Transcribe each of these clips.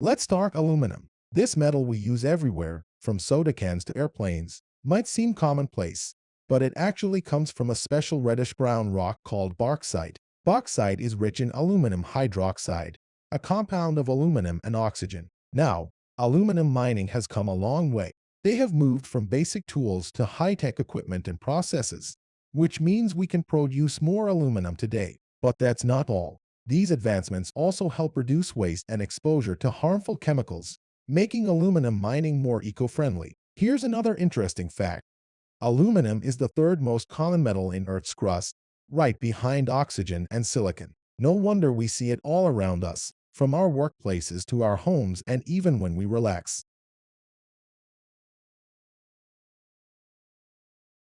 Let's talk aluminum. This metal we use everywhere, from soda cans to airplanes, might seem commonplace, but it actually comes from a special reddish-brown rock called bauxite. Bauxite is rich in aluminum hydroxide, a compound of aluminum and oxygen. Now, aluminum mining has come a long way. They have moved from basic tools to high-tech equipment and processes, which means we can produce more aluminum today. But that's not all. These advancements also help reduce waste and exposure to harmful chemicals, making aluminum mining more eco-friendly. Here's another interesting fact. Aluminum is the third most common metal in Earth's crust, right behind oxygen and silicon. No wonder we see it all around us, from our workplaces to our homes and even when we relax.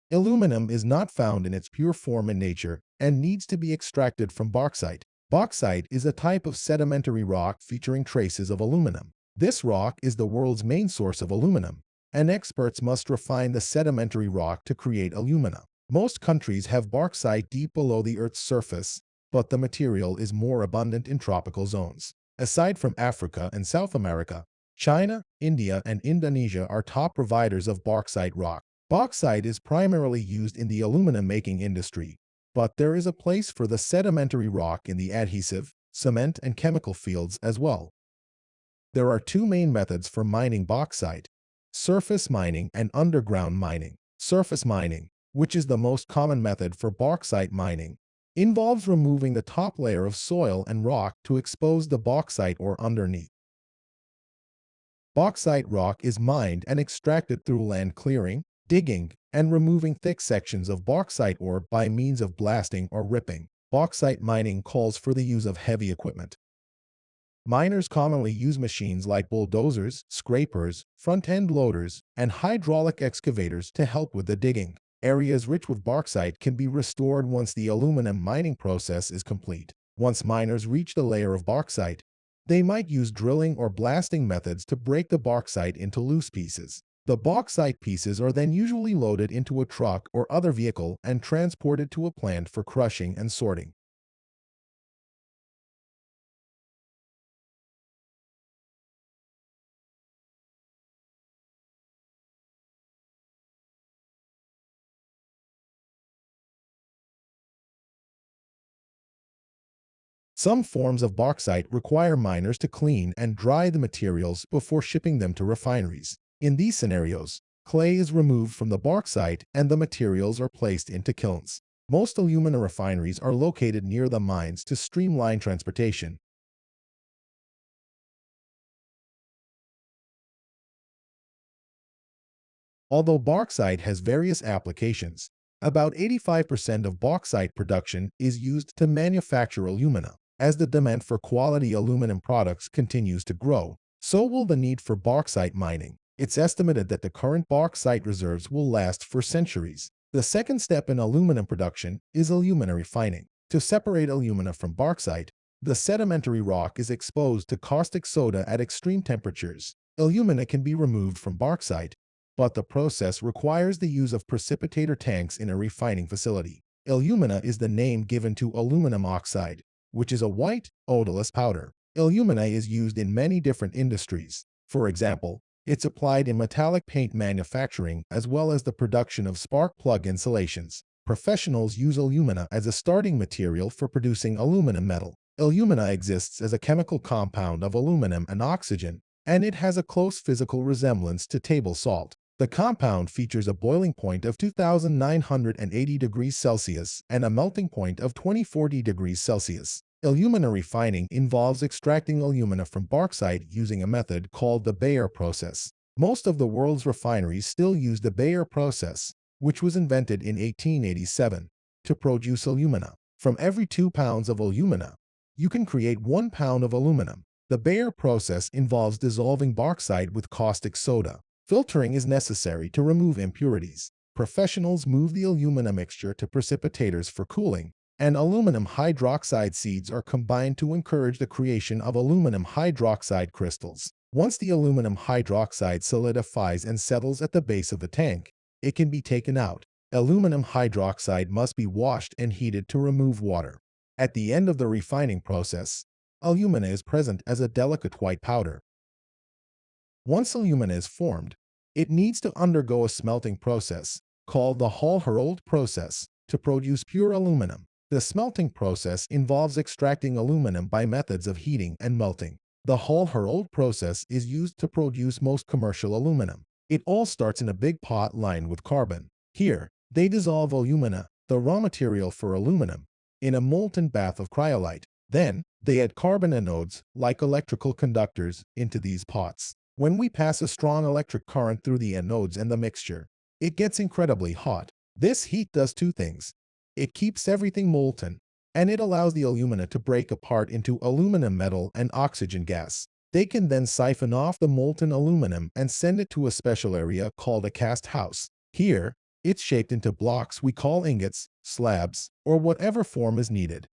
Aluminum is not found in its pure form in nature and needs to be extracted from bauxite. Bauxite is a type of sedimentary rock featuring traces of aluminum. This rock is the world's main source of aluminum, and experts must refine the sedimentary rock to create alumina. Most countries have bauxite deep below the Earth's surface, but the material is more abundant in tropical zones. Aside from Africa and South America, China, India, and Indonesia are top providers of bauxite rock. Bauxite is primarily used in the aluminum-making industry, but there is a place for the sedimentary rock in the adhesive, cement, and chemical fields as well. There are two main methods for mining bauxite: surface mining and underground mining. Surface mining, which is the most common method for bauxite mining, involves removing the top layer of soil and rock to expose the bauxite ore underneath. Bauxite rock is mined and extracted through land clearing, digging, and removing thick sections of bauxite ore by means of blasting or ripping. Bauxite mining calls for the use of heavy equipment. Miners commonly use machines like bulldozers, scrapers, front-end loaders, and hydraulic excavators to help with the digging. Areas rich with bauxite can be restored once the aluminum mining process is complete. Once miners reach the layer of bauxite, they might use drilling or blasting methods to break the bauxite into loose pieces. The bauxite pieces are then usually loaded into a truck or other vehicle and transported to a plant for crushing and sorting. Some forms of bauxite require miners to clean and dry the materials before shipping them to refineries. In these scenarios, clay is removed from the bauxite and the materials are placed into kilns. Most alumina refineries are located near the mines to streamline transportation. Although bauxite has various applications, about 85% of bauxite production is used to manufacture alumina. As the demand for quality aluminum products continues to grow, so will the need for bauxite mining. It's estimated that the current bauxite reserves will last for centuries. The second step in aluminum production is alumina refining. To separate alumina from bauxite, the sedimentary rock is exposed to caustic soda at extreme temperatures. Alumina can be removed from bauxite, but the process requires the use of precipitator tanks in a refining facility. Alumina is the name given to aluminum oxide, which is a white, odorless powder. Alumina is used in many different industries. For example, it's applied in metallic paint manufacturing as well as the production of spark plug insulations. Professionals use alumina as a starting material for producing aluminum metal. Alumina exists as a chemical compound of aluminum and oxygen, and it has a close physical resemblance to table salt. The compound features a boiling point of 2,980 degrees Celsius and a melting point of 2040 degrees Celsius. Alumina refining involves extracting alumina from bauxite using a method called the Bayer process. Most of the world's refineries still use the Bayer process, which was invented in 1887, to produce alumina. From every 2 pounds of alumina, you can create 1 pound of aluminum. The Bayer process involves dissolving bauxite with caustic soda. Filtering is necessary to remove impurities. Professionals move the alumina mixture to precipitators for cooling, and aluminum hydroxide seeds are combined to encourage the creation of aluminum hydroxide crystals. Once the aluminum hydroxide solidifies and settles at the base of the tank, it can be taken out. Aluminum hydroxide must be washed and heated to remove water. At the end of the refining process, alumina is present as a delicate white powder. Once alumina is formed, it needs to undergo a smelting process called the Hall-Héroult process to produce pure aluminum. The smelting process involves extracting aluminum by methods of heating and melting. The Hall-Héroult process is used to produce most commercial aluminum. It all starts in a big pot lined with carbon. Here, they dissolve alumina, the raw material for aluminum, in a molten bath of cryolite. Then, they add carbon anodes, like electrical conductors, into these pots. When we pass a strong electric current through the anodes and the mixture, it gets incredibly hot. This heat does two things. It keeps everything molten, and it allows the alumina to break apart into aluminum metal and oxygen gas. They can then siphon off the molten aluminum and send it to a special area called a cast house. Here, it's shaped into blocks we call ingots, slabs, or whatever form is needed.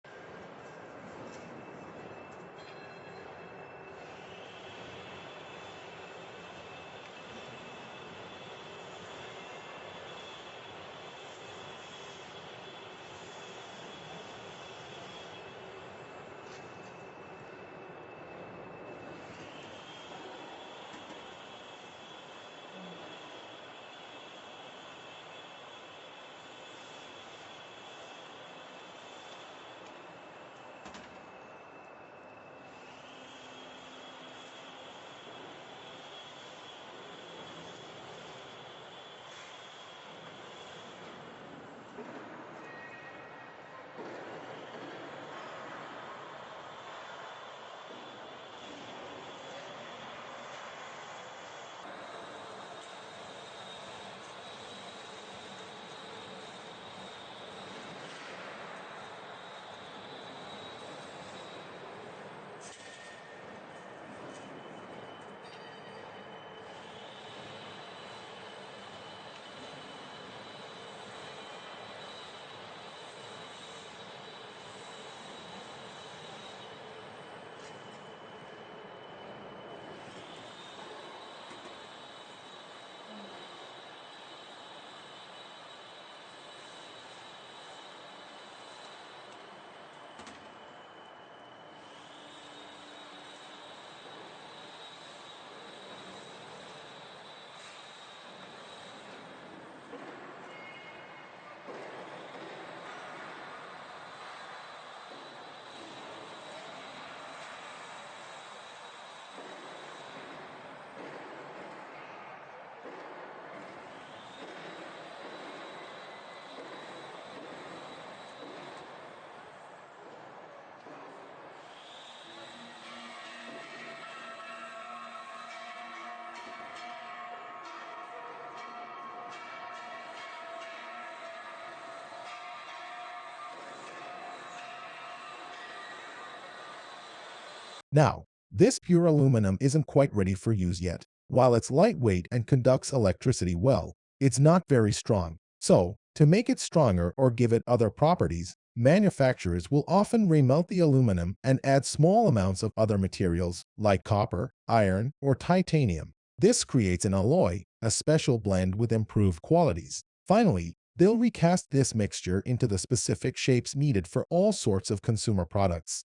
Now, this pure aluminum isn't quite ready for use yet. While it's lightweight and conducts electricity well, it's not very strong. So, to make it stronger or give it other properties, manufacturers will often remelt the aluminum and add small amounts of other materials like copper, iron, or titanium. This creates an alloy, a special blend with improved qualities. Finally, they'll recast this mixture into the specific shapes needed for all sorts of consumer products.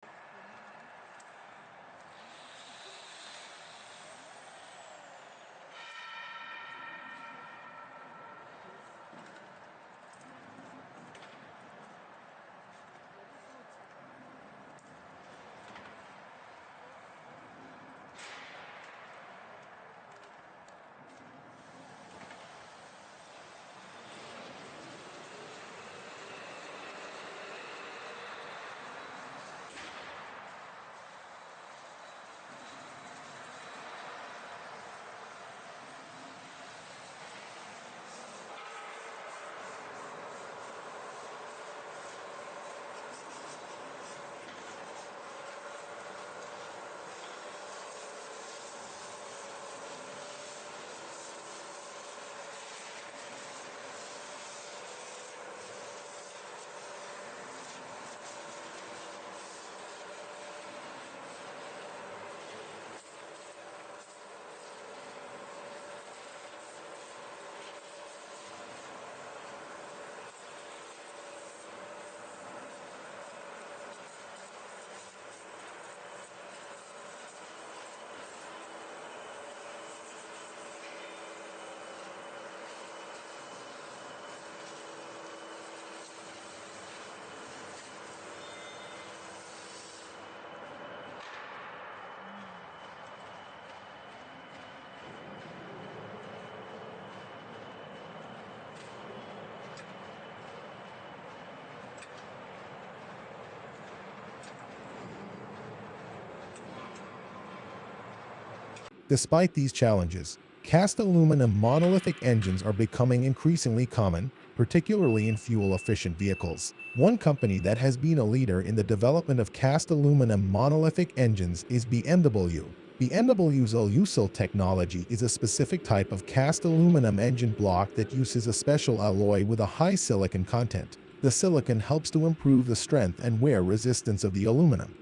Despite these challenges, cast aluminum monolithic engines are becoming increasingly common, particularly in fuel-efficient vehicles. One company that has been a leader in the development of cast aluminum monolithic engines is BMW. BMW's Alucil technology is a specific type of cast aluminum engine block that uses a special alloy with a high silicon content. The silicon helps to improve the strength and wear resistance of the aluminum.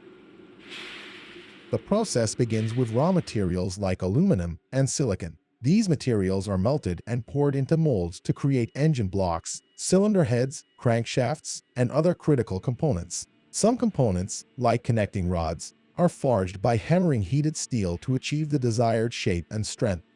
The process begins with raw materials like aluminum and silicon. These materials are melted and poured into molds to create engine blocks, cylinder heads, crankshafts, and other critical components. Some components, like connecting rods, are forged by hammering heated steel to achieve the desired shape and strength.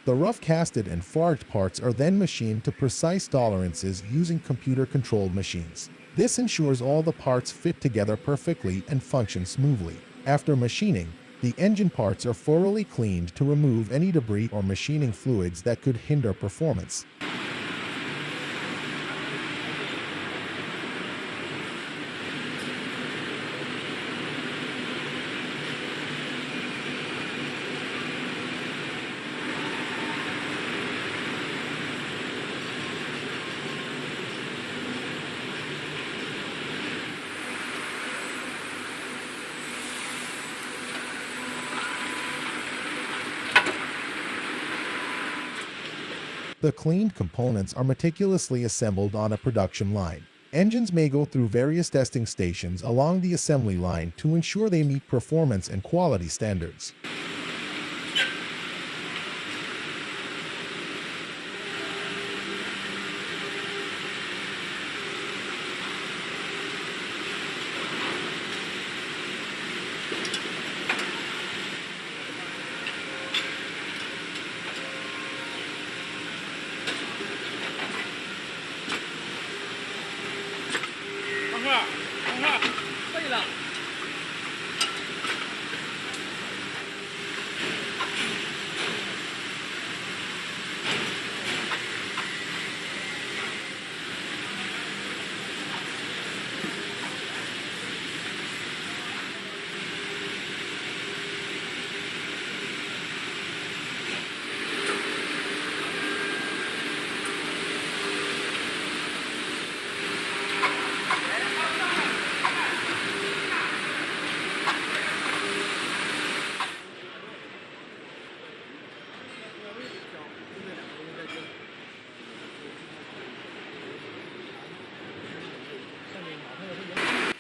The rough casted and forged parts are then machined to precise tolerances using computer-controlled machines. This ensures all the parts fit together perfectly and function smoothly. After machining, the engine parts are thoroughly cleaned to remove any debris or machining fluids that could hinder performance. The cleaned components are meticulously assembled on a production line. Engines may go through various testing stations along the assembly line to ensure they meet performance and quality standards.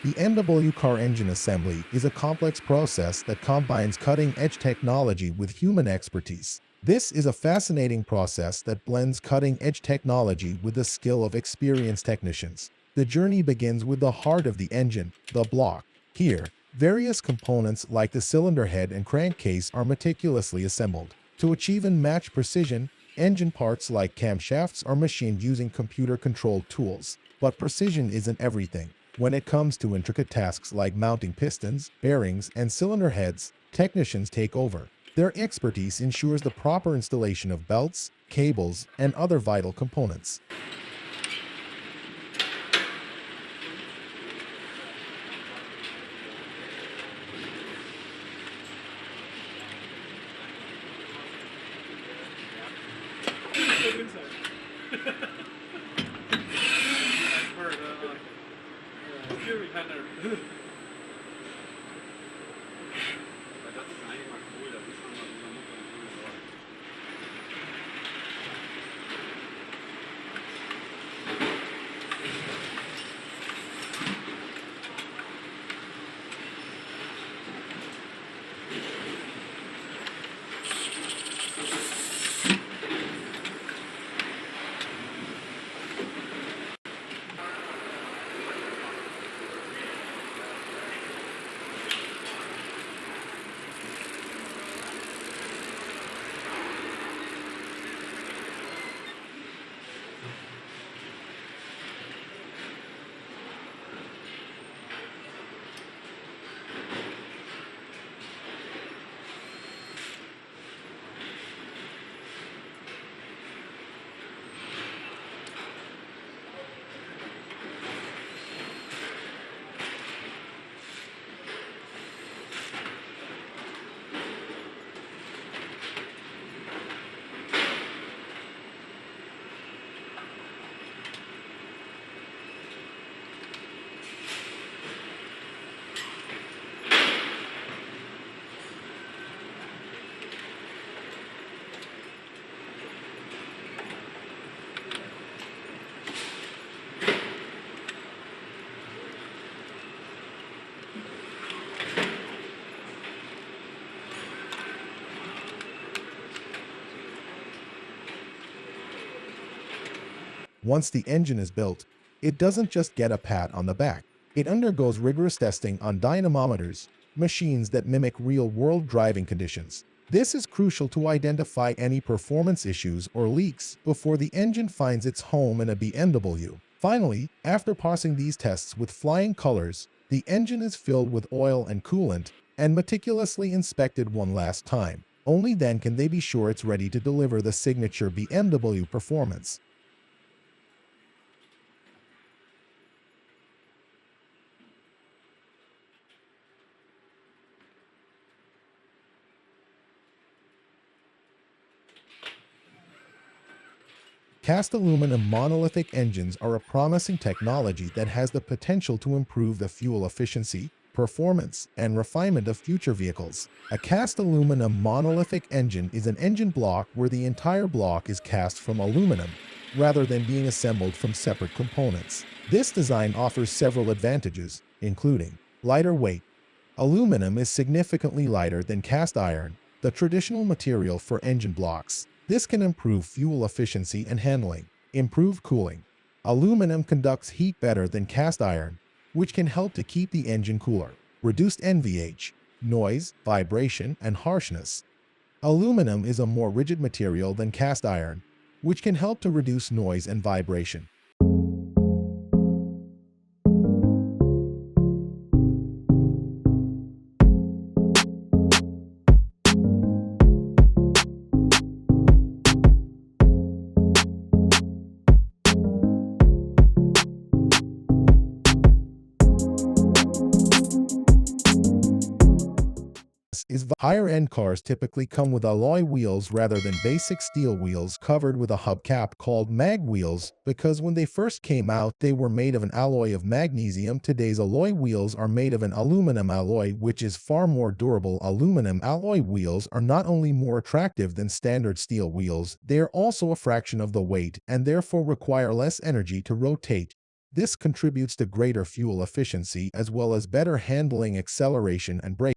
The BMW car engine assembly is a complex process that combines cutting-edge technology with human expertise. This is a fascinating process that blends cutting-edge technology with the skill of experienced technicians. The journey begins with the heart of the engine, the block. Here, various components like the cylinder head and crankcase are meticulously assembled. To achieve and match precision, engine parts like camshafts are machined using computer-controlled tools. But precision isn't everything. When it comes to intricate tasks like mounting pistons, bearings, and cylinder heads, technicians take over. Their expertise ensures the proper installation of belts, cables, and other vital components. Once the engine is built, it doesn't just get a pat on the back. It undergoes rigorous testing on dynamometers, machines that mimic real-world driving conditions. This is crucial to identify any performance issues or leaks before the engine finds its home in a BMW. Finally, after passing these tests with flying colors, the engine is filled with oil and coolant and meticulously inspected one last time. Only then can they be sure it's ready to deliver the signature BMW performance. Cast aluminum monolithic engines are a promising technology that has the potential to improve the fuel efficiency, performance, and refinement of future vehicles. A cast aluminum monolithic engine is an engine block where the entire block is cast from aluminum, rather than being assembled from separate components. This design offers several advantages, including lighter weight. Aluminum is significantly lighter than cast iron, the traditional material for engine blocks. This can improve fuel efficiency and handling. Improved cooling. Aluminum conducts heat better than cast iron, which can help to keep the engine cooler. Reduced NVH, noise, vibration, and harshness. Aluminum is a more rigid material than cast iron, which can help to reduce noise and vibration. Higher-end cars typically come with alloy wheels rather than basic steel wheels covered with a hubcap called mag wheels because when they first came out they were made of an alloy of magnesium. Today's alloy wheels are made of an aluminum alloy, which is far more durable. Aluminum alloy wheels are not only more attractive than standard steel wheels, they are also a fraction of the weight and therefore require less energy to rotate. This contributes to greater fuel efficiency as well as better handling, acceleration, and braking.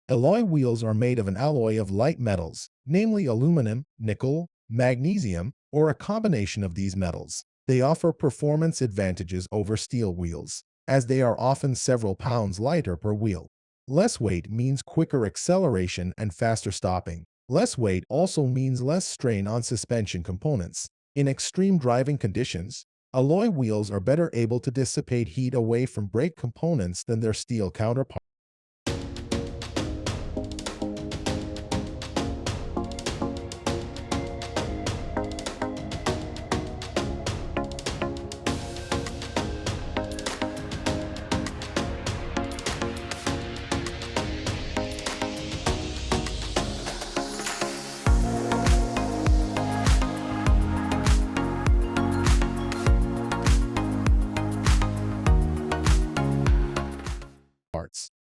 Alloy wheels are made of an alloy of light metals, namely aluminum, nickel, magnesium, or a combination of these metals. They offer performance advantages over steel wheels, as they are often several pounds lighter per wheel. Less weight means quicker acceleration and faster stopping. Less weight also means less strain on suspension components. In extreme driving conditions, alloy wheels are better able to dissipate heat away from brake components than their steel counterparts.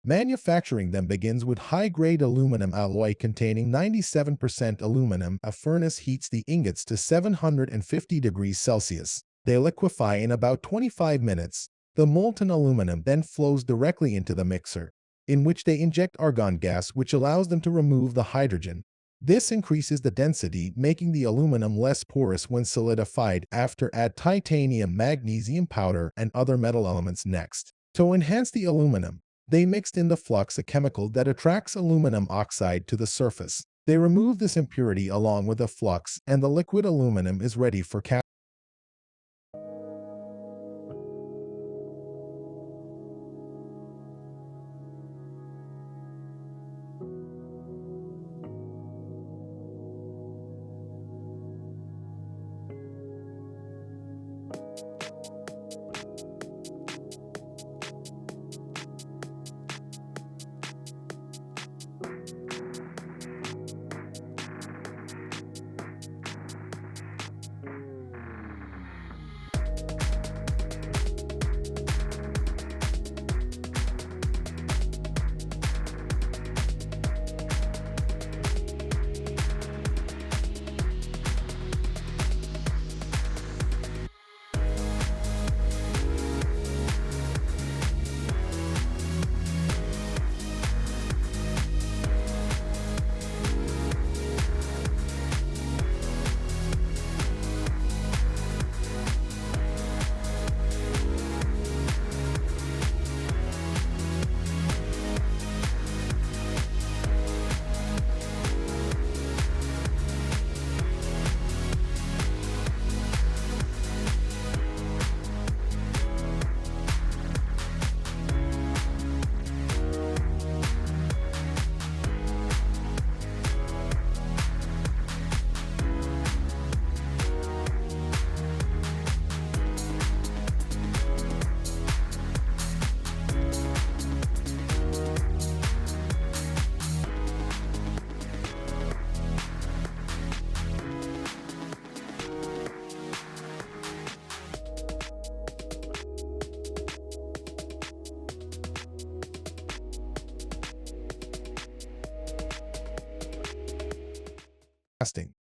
Manufacturing them begins with high-grade aluminum alloy containing 97% aluminum. A furnace heats the ingots to 750 degrees Celsius. They liquefy in about 25 minutes. The molten aluminum then flows directly into the mixer, in which they inject argon gas, which allows them to remove the hydrogen. This increases the density, making the aluminum less porous when solidified. After, add titanium, magnesium powder, and other metal elements next. To enhance the aluminum, they mixed in the flux, a chemical that attracts aluminum oxide to the surface. They remove this impurity along with the flux, and the liquid aluminum is ready for casting.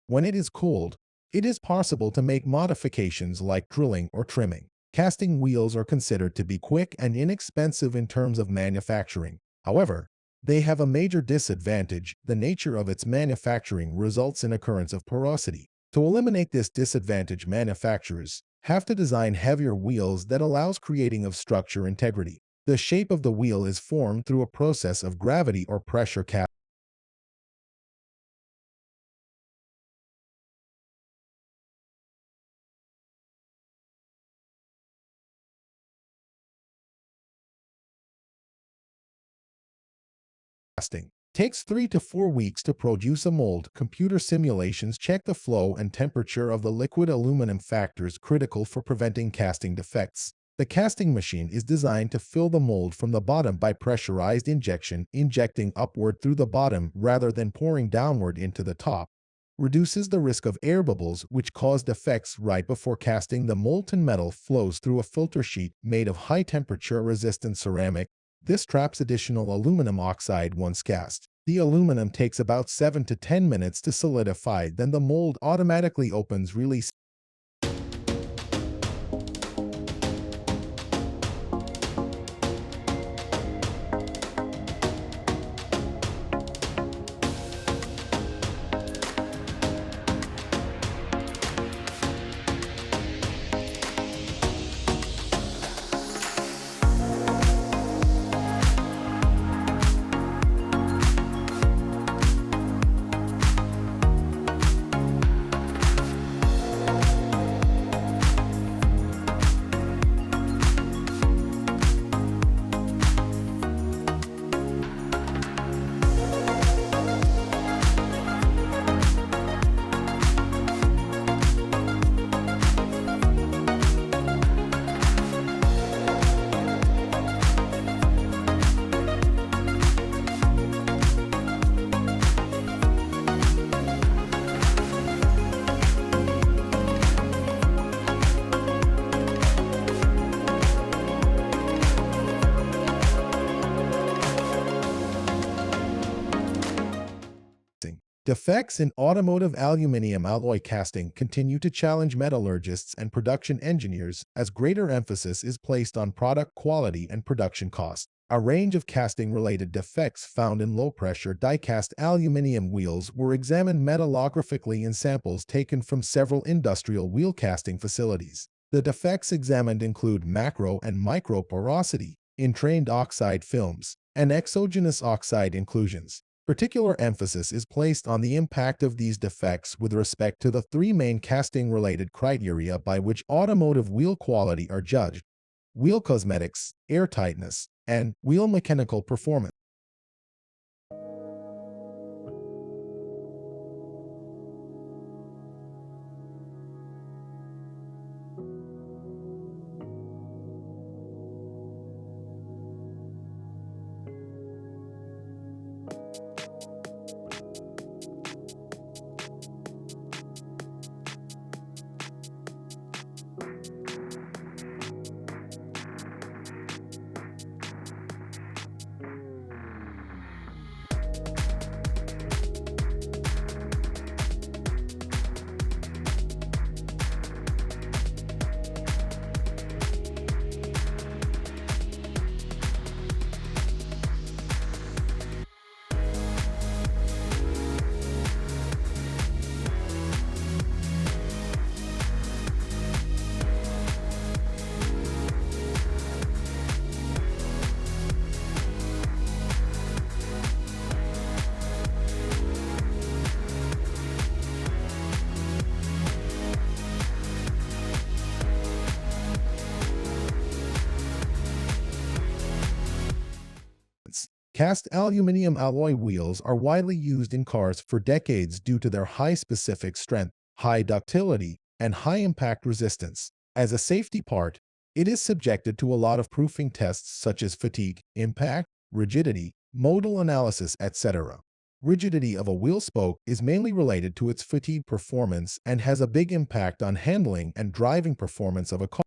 When it is cold, it is possible to make modifications like drilling or trimming. Casting wheels are considered to be quick and inexpensive in terms of manufacturing. However, they have a major disadvantage. The nature of its manufacturing results in occurrence of porosity. To eliminate this disadvantage, manufacturers have to design heavier wheels that allows creating of structure integrity. The shape of the wheel is formed through a process of gravity or pressure casting. Takes 3 to 4 weeks to produce a mold. Computer simulations check the flow and temperature of the liquid aluminum, factors critical for preventing casting defects. The casting machine is designed to fill the mold from the bottom by pressurized injection. Injecting upward through the bottom rather than pouring downward into the top reduces the risk of air bubbles, which cause defects. Right before casting, the molten metal flows through a filter sheet made of high-temperature resistant ceramic. This traps additional aluminum oxide once cast. The aluminum takes about 7 to 10 minutes to solidify, then the mold automatically opens, releasing Defects in automotive aluminum alloy casting continue to challenge metallurgists and production engineers as greater emphasis is placed on product quality and production cost. A range of casting-related defects found in low-pressure die-cast aluminum wheels were examined metallographically in samples taken from several industrial wheel casting facilities. The defects examined include macro and micro porosity, entrained oxide films, and exogenous oxide inclusions. Particular emphasis is placed on the impact of these defects with respect to the three main casting-related criteria by which automotive wheel quality are judged: wheel cosmetics, airtightness, and wheel mechanical performance. Cast aluminum alloy wheels are widely used in cars for decades due to their high specific strength, high ductility, and high impact resistance. As a safety part, it is subjected to a lot of proofing tests such as fatigue, impact, rigidity, modal analysis, etc. Rigidity of a wheel spoke is mainly related to its fatigue performance and has a big impact on handling and driving performance of a car.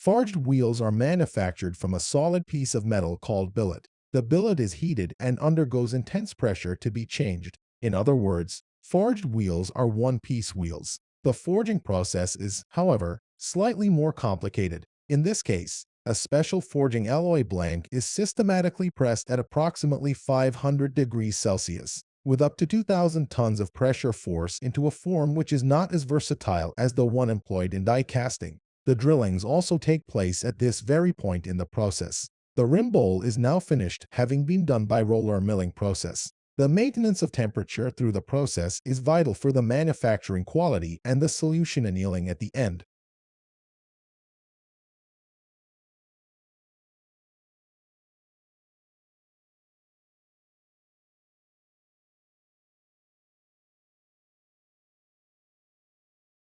Forged wheels are manufactured from a solid piece of metal called billet. The billet is heated and undergoes intense pressure to be changed. In other words, forged wheels are one-piece wheels. The forging process is, however, slightly more complicated. In this case, a special forging alloy blank is systematically pressed at approximately 500 degrees Celsius, with up to 2,000 tons of pressure force into a form which is not as versatile as the one employed in die casting. The drillings also take place at this very point in the process. The rim bowl is now finished, having been done by roller milling process. The maintenance of temperature through the process is vital for the manufacturing quality and the solution annealing at the end.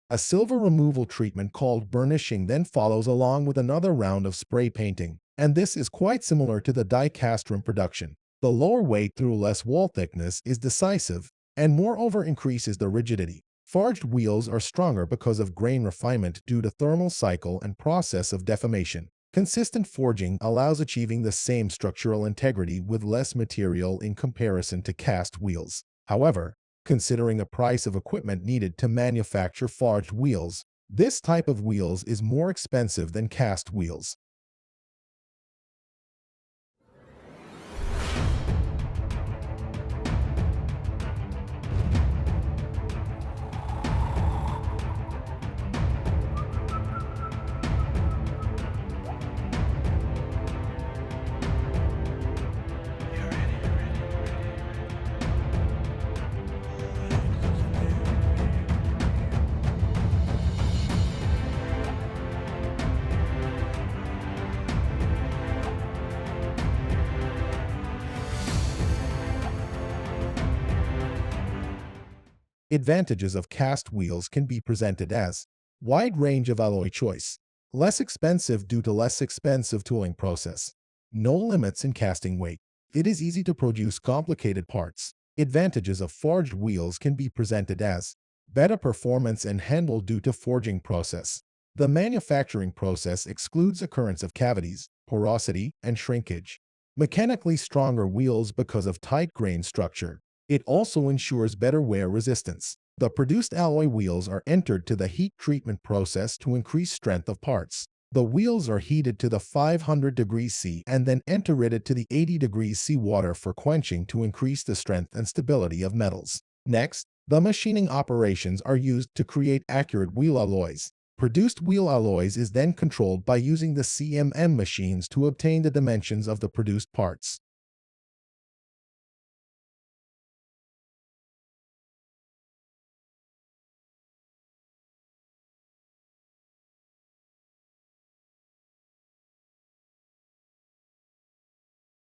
A silver removal treatment called burnishing then follows along with another round of spray painting, and this is quite similar to the die cast rim production. The lower weight through less wall thickness is decisive and moreover increases the rigidity. Forged wheels are stronger because of grain refinement due to thermal cycle and process of deformation. Consistent forging allows achieving the same structural integrity with less material in comparison to cast wheels. However, considering the price of equipment needed to manufacture forged wheels, this type of wheels is more expensive than cast wheels. Advantages of cast wheels can be presented as wide range of alloy choice, less expensive due to less expensive tooling process, no limits in casting weight. It is easy to produce complicated parts. Advantages of forged wheels can be presented as better performance and handle due to forging process. The manufacturing process excludes occurrence of cavities, porosity, and shrinkage. Mechanically stronger wheels because of tight grain structure. It also ensures better wear resistance. The produced alloy wheels are entered to the heat treatment process to increase strength of parts. The wheels are heated to the 500 degrees C and then entered to the 80 degrees C water for quenching to increase the strength and stability of metals. Next, the machining operations are used to create accurate wheel alloys. Produced wheel alloys is then controlled by using the CMM machines to obtain the dimensions of the produced parts.